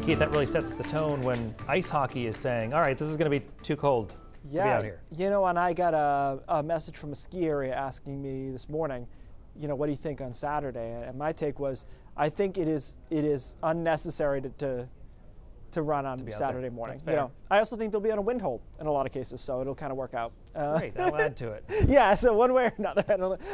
Keith, that really sets the tone when ice hockey is saying, all right, this is going to be too cold to be out here. You know, and I got a message from a ski area asking me this morning, you know, what do you think on Saturday? And my take was, I think it is unnecessary to run on Saturday morning. You know, I also think they'll be on a wind hold in a lot of cases, so it'll kind of work out. Great, that'll add to it. Yeah, so one way or another,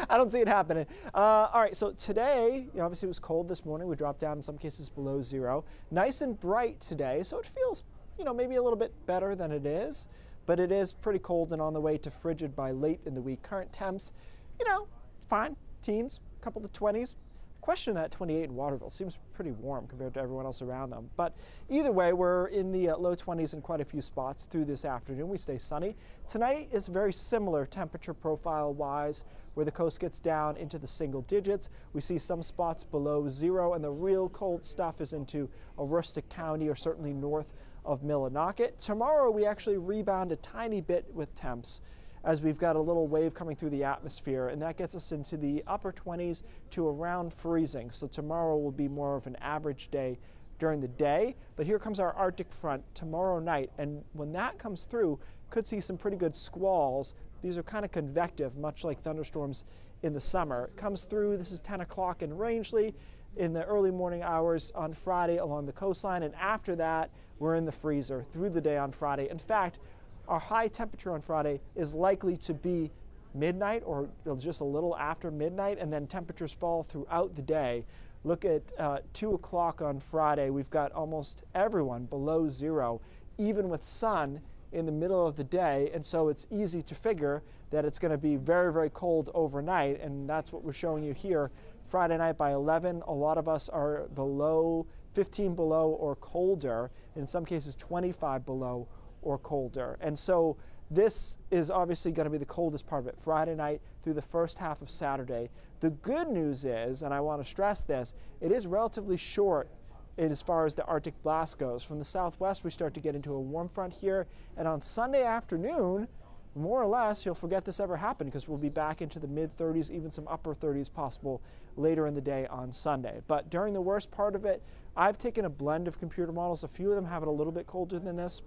I don't see it happening. All right, so today, you know, obviously it was cold this morning. We dropped down in some cases below zero. Nice and bright today, so it feels, you know, maybe a little bit better than it is, but it is pretty cold and on the way to frigid by late in the week. Current temps, you know, fine, teens, a couple of 20s. Question that 28 in Waterville seems pretty warm compared to everyone else around them. But either way, we're in the low 20s in quite a few spots through this afternoon. We stay sunny. Tonight is very similar temperature profile wise, where the coast gets down into the single digits. We see some spots below zero, and the real cold stuff is into Aroostook County or certainly north of Millinocket. Tomorrow we actually rebound a tiny bit with temps, as we've got a little wave coming through the atmosphere, and that gets us into the upper 20s to around freezing. So tomorrow will be more of an average day during the day, but here comes our Arctic front tomorrow night, and when that comes through, could see some pretty good squalls. These are kind of convective, much like thunderstorms in the summer. It comes through, this is 10 o'clock in Rangeley, in the early morning hours on Friday along the coastline, and after that, we're in the freezer through the day on Friday. In fact, our high temperature on Friday is likely to be midnight or just a little after midnight, and then temperatures fall throughout the day. Look at 2 o'clock on Friday. We've got almost everyone below zero, even with sun in the middle of the day, and so it's easy to figure that it's going to be very, very cold overnight, and that's what we're showing you here. Friday night by 11, a lot of us are below 15 below or colder, in some cases 25 below or colder. And so this is obviously going to be the coldest part of it, Friday night through the first half of Saturday. The good news is, and I want to stress this, it is relatively short as far as the Arctic blast goes. From the southwest, we start to get into a warm front here, and on Sunday afternoon, more or less, you'll forget this ever happened because we'll be back into the mid-30s, even some upper 30s possible later in the day on Sunday. But during the worst part of it, I've taken a blend of computer models. A few of them have it a little bit colder than this,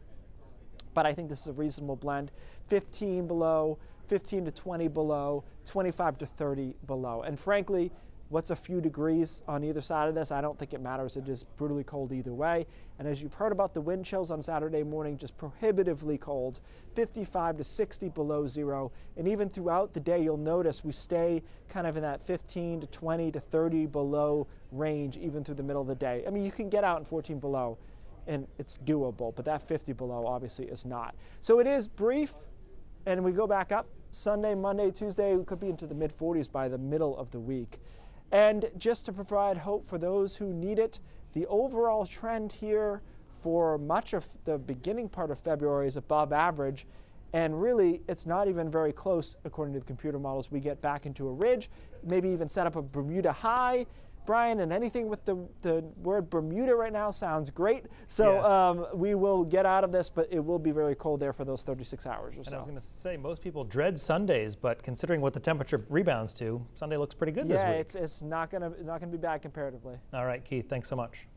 but I think this is a reasonable blend. 15 below, 15 to 20 below, 25 to 30 below. And frankly, what's a few degrees on either side of this? I don't think it matters. It is brutally cold either way. And as you've heard about the wind chills on Saturday morning, just prohibitively cold, 55 to 60 below zero. And even throughout the day, you'll notice we stay kind of in that 15 to 20 to 30 below range, even through the middle of the day. I mean, you can get out in 14 below, and it's doable, but that 50 below obviously is not. So it is brief, and we go back up Sunday, Monday, Tuesday, we could be into the mid-40s by the middle of the week. And just to provide hope for those who need it, the overall trend here for much of the beginning part of February is above average, and really it's not even very close according to the computer models. We get back into a ridge, maybe even set up a Bermuda high. Brian, and anything with the word Bermuda right now sounds great. So yes. We will get out of this, but it will be very cold there for those 36 hours or so. And I was going to say, most people dread Sundays, but considering what the temperature rebounds to, Sunday looks pretty good this week. Yeah, it's not going to be bad comparatively. All right, Keith, thanks so much.